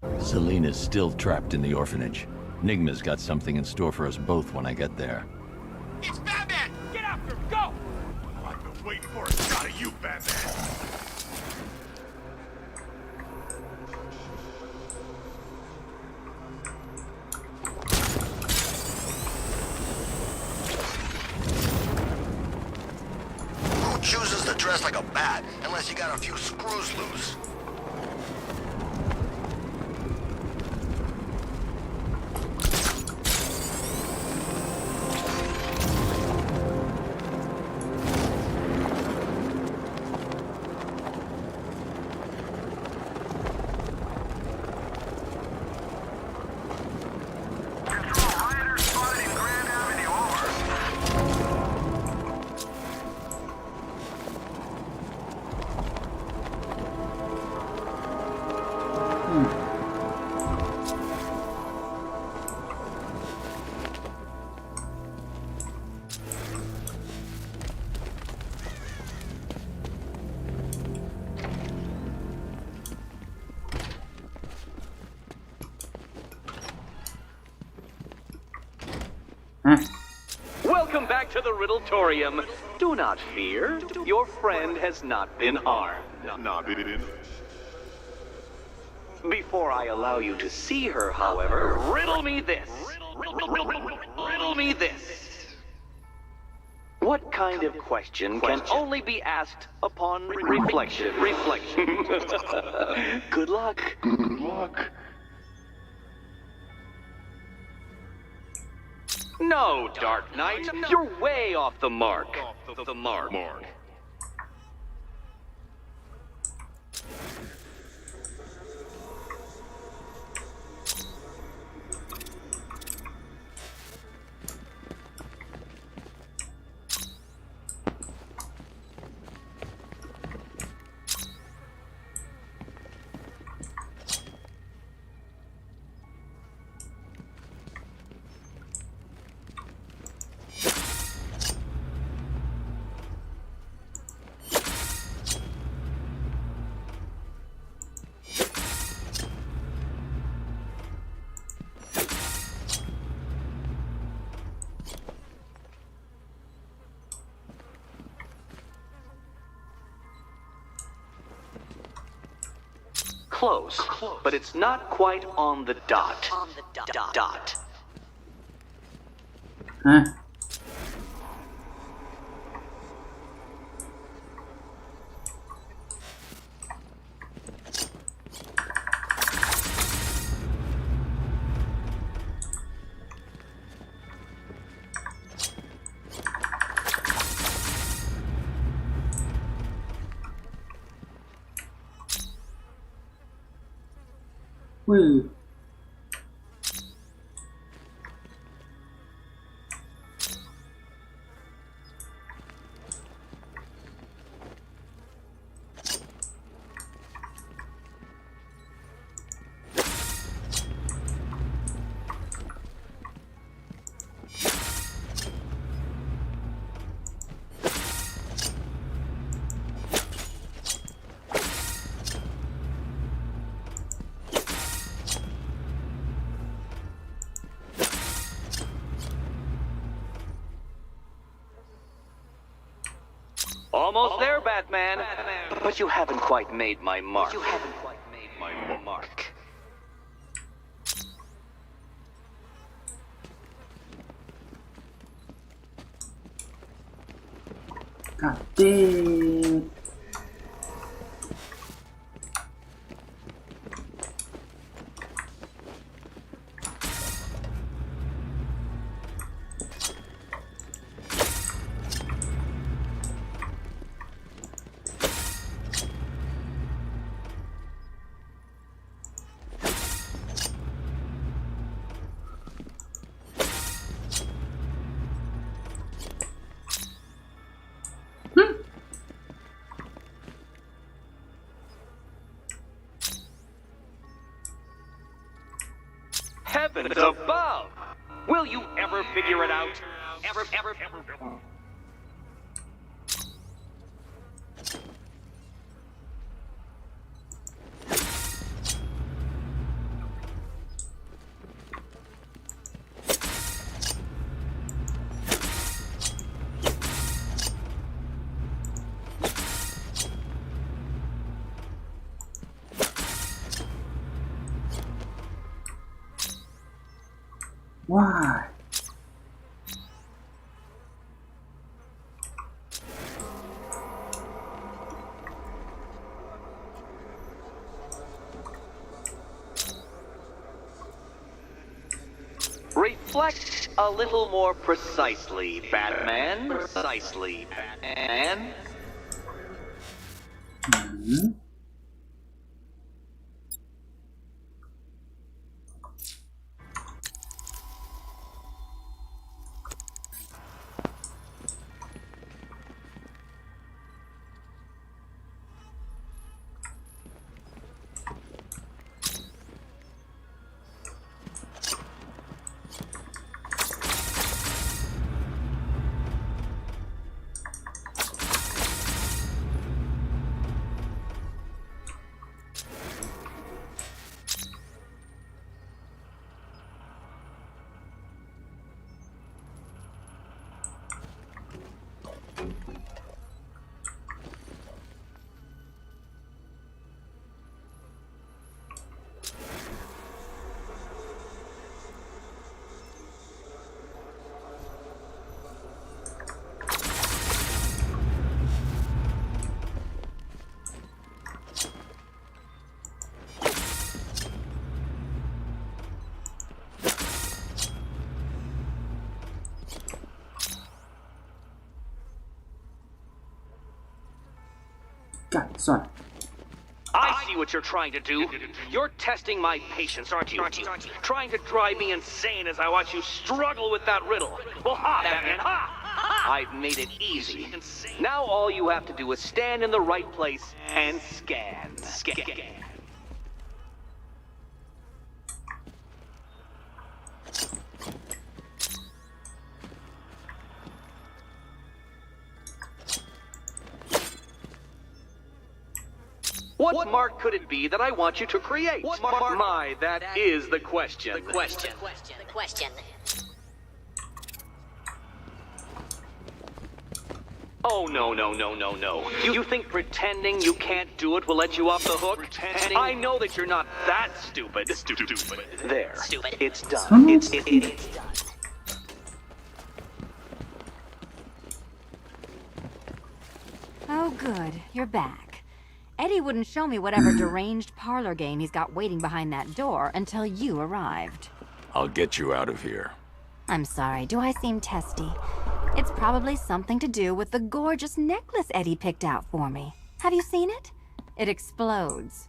Selena's still trapped in the orphanage. Nigma's got something in store for us both when I get there. It's Batman! Get after him! Go! I've been waiting for a shot of you, Batman! Who chooses to dress like a bat unless you got a few screws loose? Welcome back to the Riddletorium. Do not fear. Your friend has not been harmed. Nah, they didn't. Before I allow you to see her, however, riddle me this. Riddle me this. What kind of question can only be asked upon reflection? Good luck. Good luck. No, Dark Knight. You're way off the mark. Mark. Close, but it's not quite on the dot. Dot. 嗯。喂。Almost there, Batman. But you haven't quite made my mark. God damn. Heavens above! Will you ever figure it out? Ever. Why? Reflect a little more precisely, Batman. Precisely, Batman. I see what you're trying to do. You're testing my patience, aren't you? Trying to drive me insane as I watch you struggle with that riddle. Well, ha, Batman, ha! I've made it easy. Now all you have to do is stand in the right place and scan. What mark could it be that I want you to create? My, that is the question. The question. Oh, no. You think pretending you can't do it will let you off the hook? Pretending? I know that you're not that stupid. There. It's done. It's done. Oh, good. You're back. Eddie wouldn't show me whatever deranged parlor game he's got waiting behind that door until you arrived. I'll get you out of here. I'm sorry, do I seem testy? It's probably something to do with the gorgeous necklace Eddie picked out for me. Have you seen it? It explodes.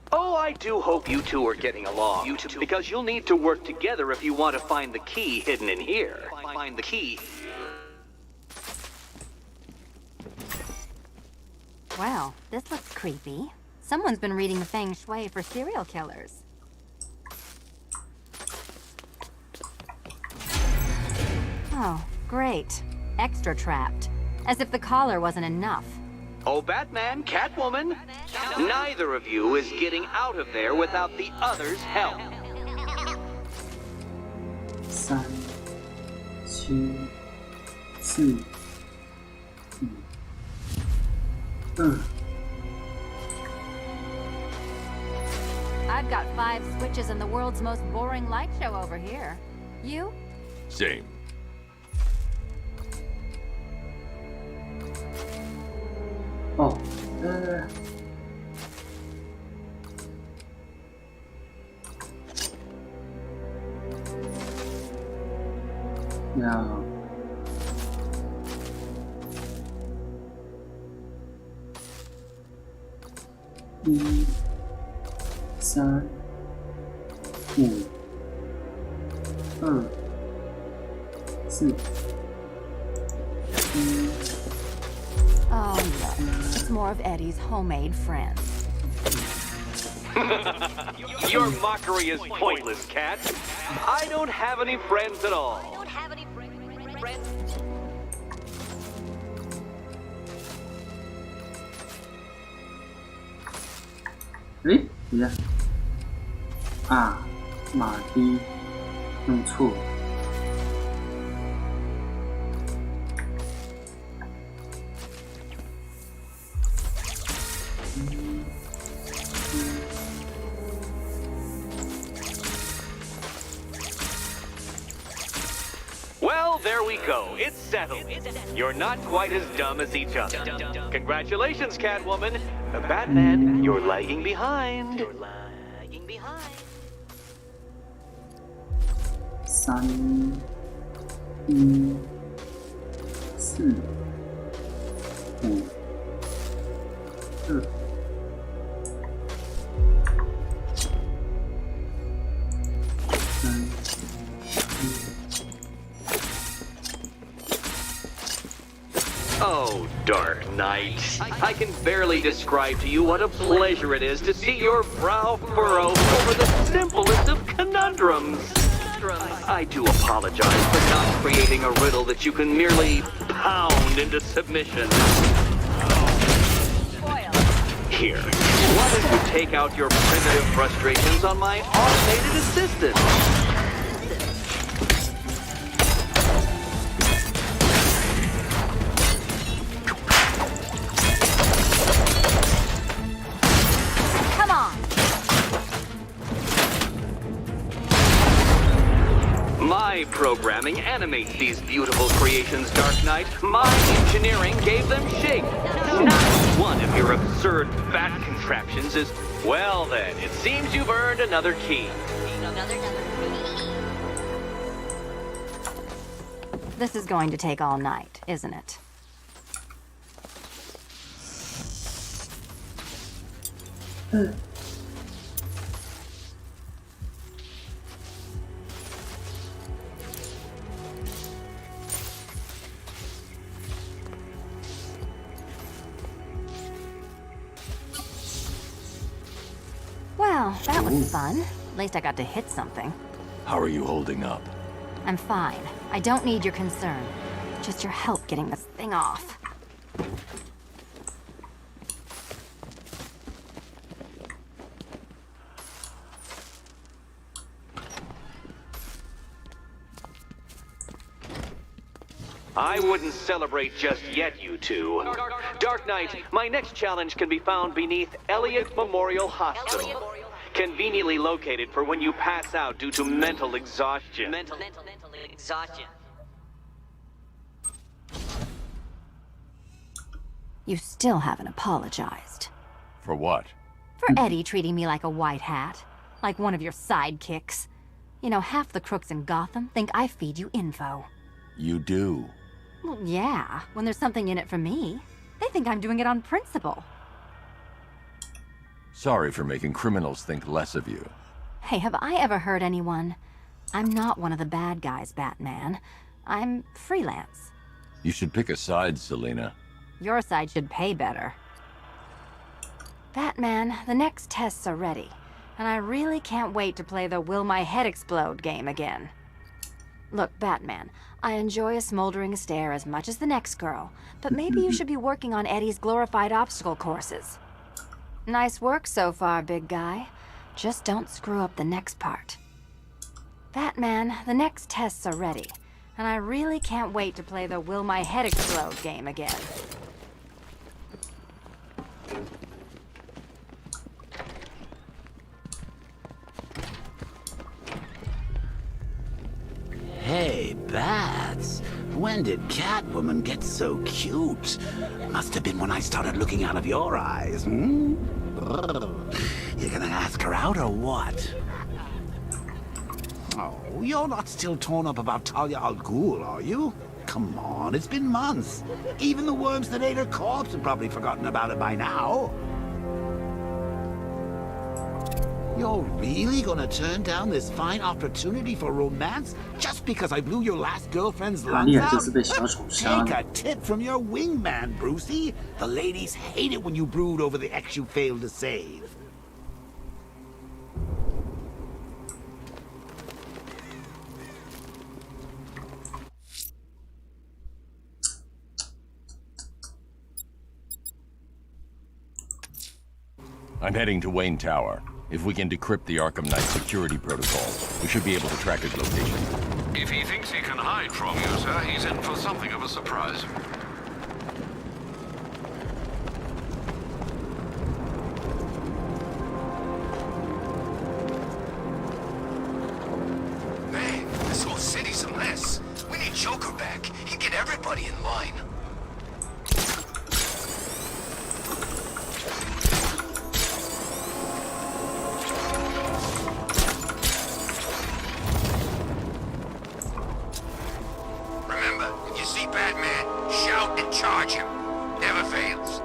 Oh, I do hope you two are getting along. Because you'll need to work together if you want to find the key hidden in here. Find the key. Well, this looks creepy. Someone's been reading the feng shui for serial killers. Oh, great. Extra trapped. As if the collar wasn't enough. Oh, Batman, Catwoman, neither of you is getting out of there without the other's help. 3、7、4、2。 I've got 5 switches in the world's most boring light show over here. You? Same. Oh, now. One, 3、5、2、4。Oh, no. It's more of Eddie's homemade friends. Your mockery is pointless, Cat. I don't have any friends at all. Eh, 等一下。啊，马丁弄错。there we go. It's settled. You're not quite as dumb as each other. Congratulations, Catwoman. Batman, you're lagging behind. 3、1、4、5、2。Oh, Dark Knight. I can barely describe to you what a pleasure it is to see your brow furrow over the simplest of conundrums. I do apologize for not creating a riddle that you can merely pound into submission. Here, why don't you take out your primitive frustrations on my automated assistant? Come on! My programming animates these beautiful creations, Dark Knight. My engineering gave them shape. Not one of your absurd bat contraptions is... Well then, it seems you've earned another key. This is going to take all night, isn't it? Well, that was fun. At least I got to hit something. How are you holding up? I'm fine. I don't need your concern. Just your help getting this thing off. I wouldn't celebrate just yet, you two. Dark Knight, my next challenge can be found beneath Elliott Memorial Hospital. Conveniently located for when you pass out due to mental exhaustion. Mental exhaustion. You still haven't apologized. For what? For Eddie treating me like a white hat. Like one of your sidekicks. You know, half the crooks in Gotham think I feed you info. You do. Well, yeah, when there's something in it for me. They think I'm doing it on principle. Sorry for making criminals think less of you. Hey, have I ever hurt anyone? I'm not one of the bad guys, Batman. I'm freelance. You should pick a side, Selina. Your side should pay better. Batman, the next tests are ready. And I really can't wait to play the Will My Head Explode game again. Look, Batman, I enjoy a smoldering stare as much as the next girl, but maybe you should be working on Eddie's glorified obstacle courses. Nice work so far, big guy. Just don't screw up the next part. Batman, the next tests are ready, and I really can't wait to play the Will My Head Explode game again. Hey, Bats. When did Catwoman get so cute? Must have been when I started looking out of your eyes, hmm? You gonna ask her out or what? Oh, you're not still torn up about Talia al Ghul, are you? Come on, it's been months. Even the worms that ate her corpse have probably forgotten about it by now. You're really gonna turn down this fine opportunity for romance just because I blew your last girlfriend's lungs out? Take a tip from your wingman, Brucey. The ladies hate it when you brood over the ex you failed to save. I'm heading to Wayne Tower. If we can decrypt the Arkham Knight security protocol, we should be able to track his location. If he thinks he can hide from you, sir, he's in for something of a surprise. Man, this whole city's a mess. We need Joker back, he'd get everybody in line. Remember, if you see Batman, shout and charge him. Never fails.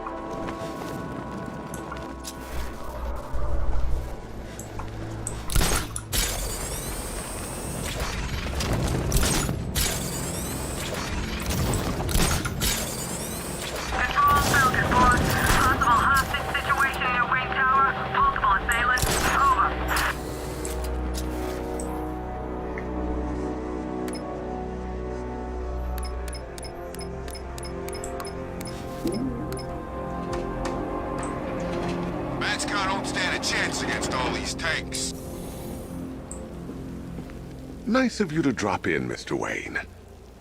Car don't stand a chance against all these tanks. Nice of you to drop in, Mr. Wayne.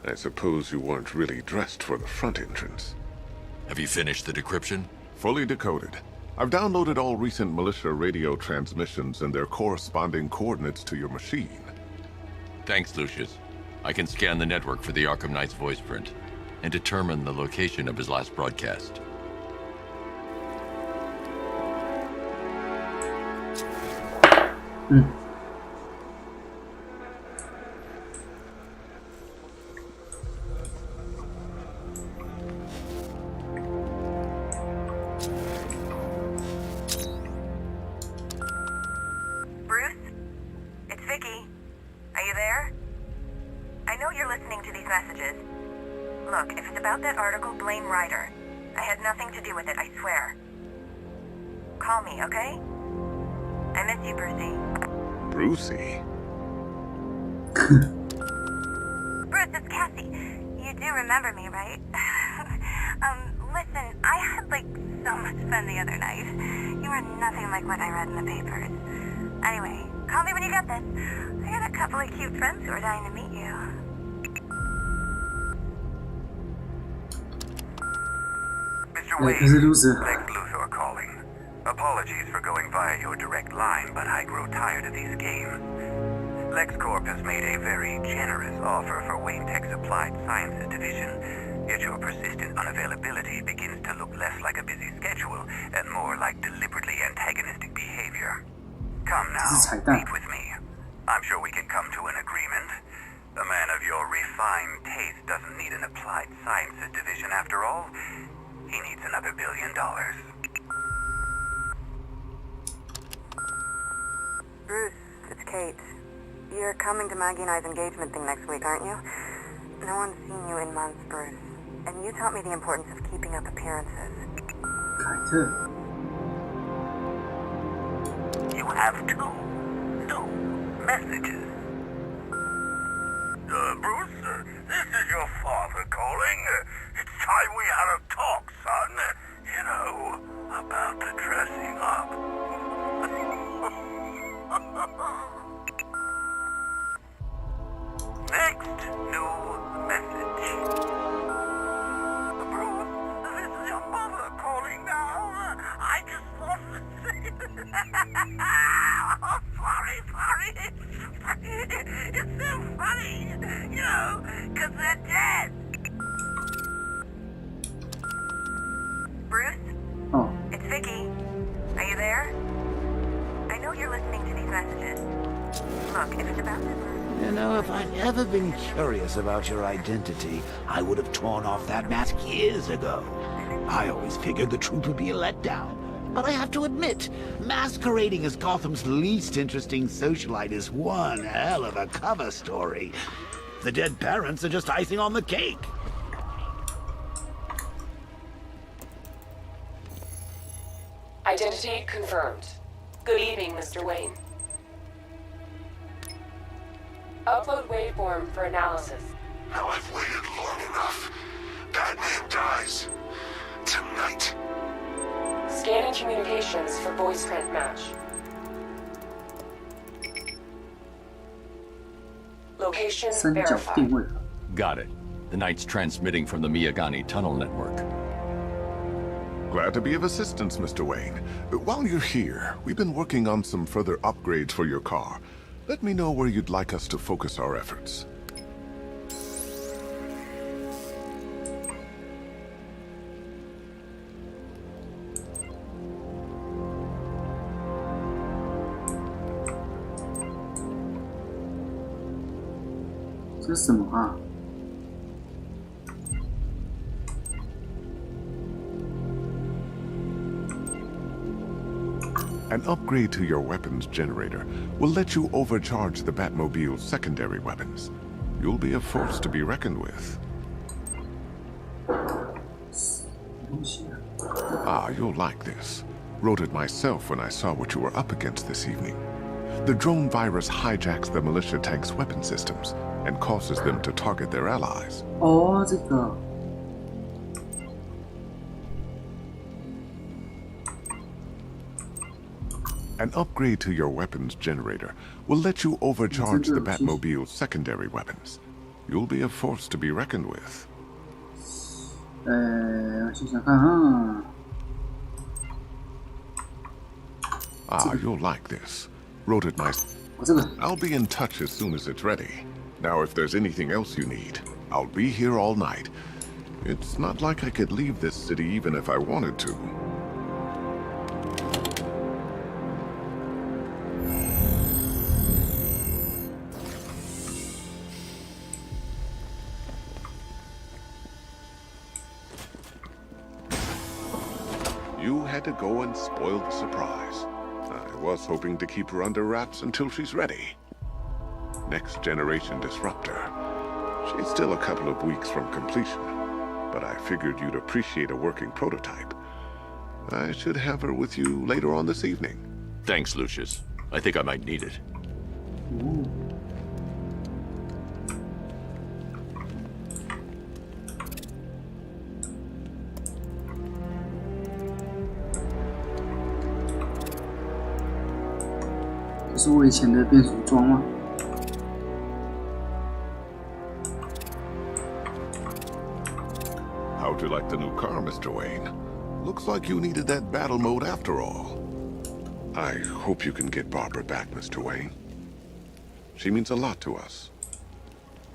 I suppose you weren't really dressed for the front entrance. Have you finished the decryption? Fully decoded. I've downloaded all recent militia radio transmissions and their corresponding coordinates to your machine. Thanks, Lucius. I can scan the network for the Arkham Knight's voice print and determine the location of his last broadcast. Bruce? It's Vicky. Are you there? I know you're listening to these messages. Look, if it's about that article, blame Ryder. I had nothing to do with it, I swear. Call me, okay? I miss you, Brucey. Brucey? Bruce, it's Cassie. You do remember me, right? Listen, I had, so much fun the other night. You are nothing like what I read in the papers. Anyway, call me when you get this. I got a couple of cute friends who are dying to meet you. Mr. Wayne, Lex Luthor calling. Apologies for going via your direct line, but I grow tired of these games. LexCorp has made a very generous offer for Wayne Tech's Applied Sciences division, yet your persistent unavailability begins to look less like a busy schedule and more like deliberately antagonistic behavior. Come now, meet with me. I'm sure we can come to an agreement. A man of your refined taste doesn't need an Applied Sciences division after all. He needs another $1 billion. Bruce, it's Kate. You're coming to Maggie and I's engagement thing next week, aren't you? No one's seen you in months, Bruce. And you taught me the importance of keeping up appearances. You have two messages. Bruce, this is your father calling. It's time we had a talk, son. You know, about the dressing up. Next new message. Bruce, this is your mother calling now. I just want to say... Oh, sorry. It's so funny, you know, because they're dead. Bruce? Oh. It's Vicky. Are you there? I know you're listening to these messages. Look, if it's about this... You know, if I'd ever been curious about your identity, I would have torn off that mask years ago. I always figured the truth would be a letdown. But I have to admit, masquerading as Gotham's least interesting socialite is one hell of a cover story. The dead parents are just icing on the cake. Identity confirmed. Good evening, Mr. Wayne. Upload waveform for analysis. Now I've waited long enough. Batman dies. Tonight. Scanning communications for voice print match. Location 三角 verified. 定位。 Got it. The Knight's transmitting from the Miyagani tunnel network. Glad to be of assistance, Mr. Wayne. While you're here, we've been working on some further upgrades for your car. Let me know where you'd like us to focus our efforts. 这是什么啊？ An upgrade to your weapons generator will let you overcharge the Batmobile's secondary weapons. You'll be a force to be reckoned with. Ah, you'll like this. Wrote it myself when I saw what you were up against this evening. The drone virus hijacks the militia tank's weapon systems and causes them to target their allies. 哦，这个。 An upgrade to your weapons generator will let you overcharge the Batmobile's secondary weapons. You'll be a force to be reckoned with. 想想看啊。 Ah, you'll like this. Wrote it myself. I'll be in touch as soon as it's ready. Now, if there's anything else you need, I'll be here all night. It's not like I could leave this city even if I wanted to. You had to go and spoil the surprise. I was hoping to keep her under wraps until she's ready. Next generation disruptor. She's still a couple of weeks from completion, but I figured you'd appreciate a working prototype. I should have her with you later on this evening. Thanks, Lucius. I think I might need it. Ooh. 这是我以前的变速装吗？ How'd you like the new car, Mr. Wayne? Looks like you needed that battle mode after all. I hope you can get Barbara back, Mr. Wayne. She means a lot to us.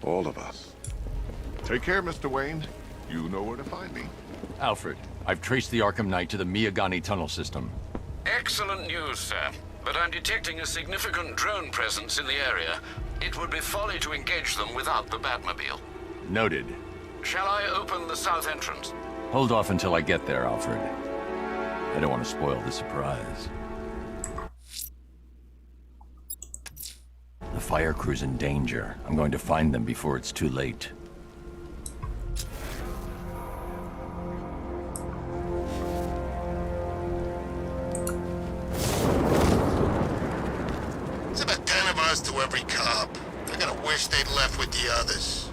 All of us. Take care, Mr. Wayne. You know where to find me. Alfred, I've traced the Arkham Knight to the Miyagani tunnel system. Excellent news, sir. But I'm detecting a significant drone presence in the area. It would be folly to engage them without the Batmobile. Noted. Shall I open the south entrance? Hold off until I get there, Alfred. I don't want to spoil the surprise. The fire crew's in danger. I'm going to find them before it's too late. It's about 10 of us to every cop. I gotta wish they'd left with the others.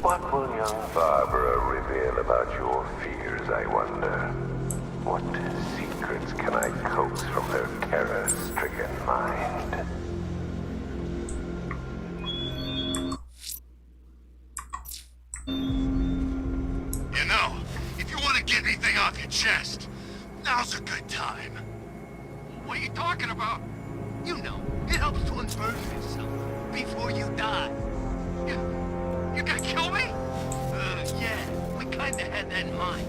What will young Barbara reveal about your fears, I wonder? What secrets can I coax from her terror-stricken mind? You know, if you want to get anything off your chest, now's a good time. What are you talking about? You know, it helps to unburden yourself before you die. You gonna kill me? Yeah, we kinda had that in mind.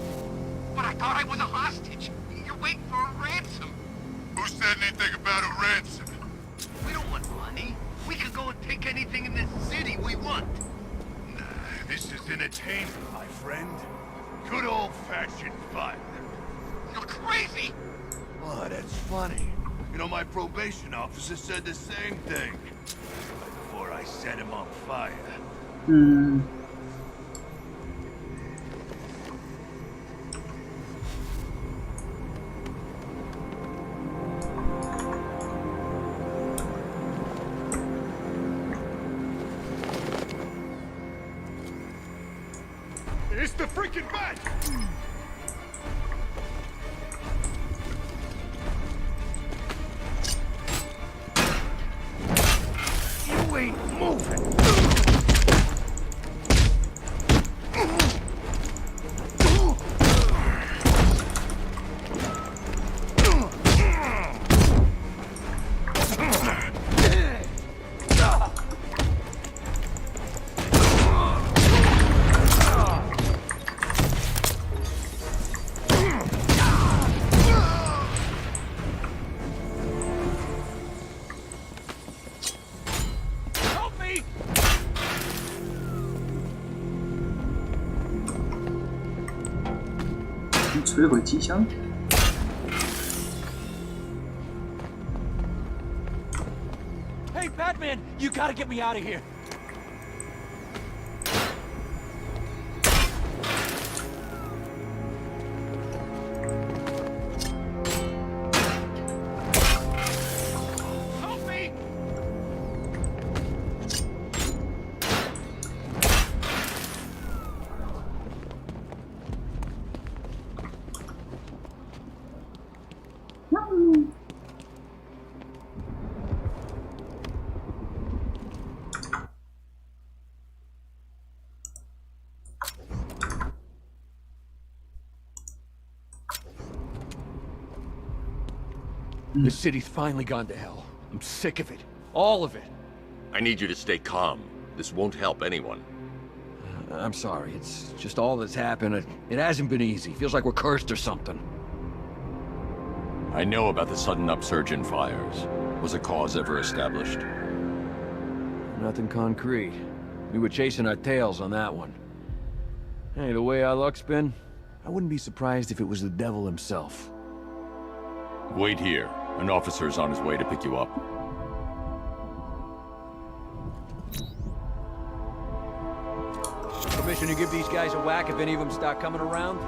But I thought I was a hostage. You're waiting for a ransom. Who said anything about a ransom? We don't want money. We can go and take anything in this city we want. Nah, this is entertainment, my friend. Good old-fashioned fun. You're crazy! Oh, that's funny. You know, my probation officer said the same thing. Before I set him on fire. It's the freaking bat! You ain't moving! me! 摧毁机箱。 Hey, Batman! You gotta get me out of here! Help me! The city's finally gone to hell. I'm sick of it. All of it. I need you to stay calm. This won't help anyone. I'm sorry. It's just all that's happened. It hasn't been easy. Feels like we're cursed or something. I know about the sudden upsurge in fires. Was a cause ever established? Nothing concrete. We were chasing our tails on that one. Hey, the way our luck's been, I wouldn't be surprised if it was the devil himself. Wait here. An officer's on his way to pick you up. Permission to give these guys a whack if any of them start coming around?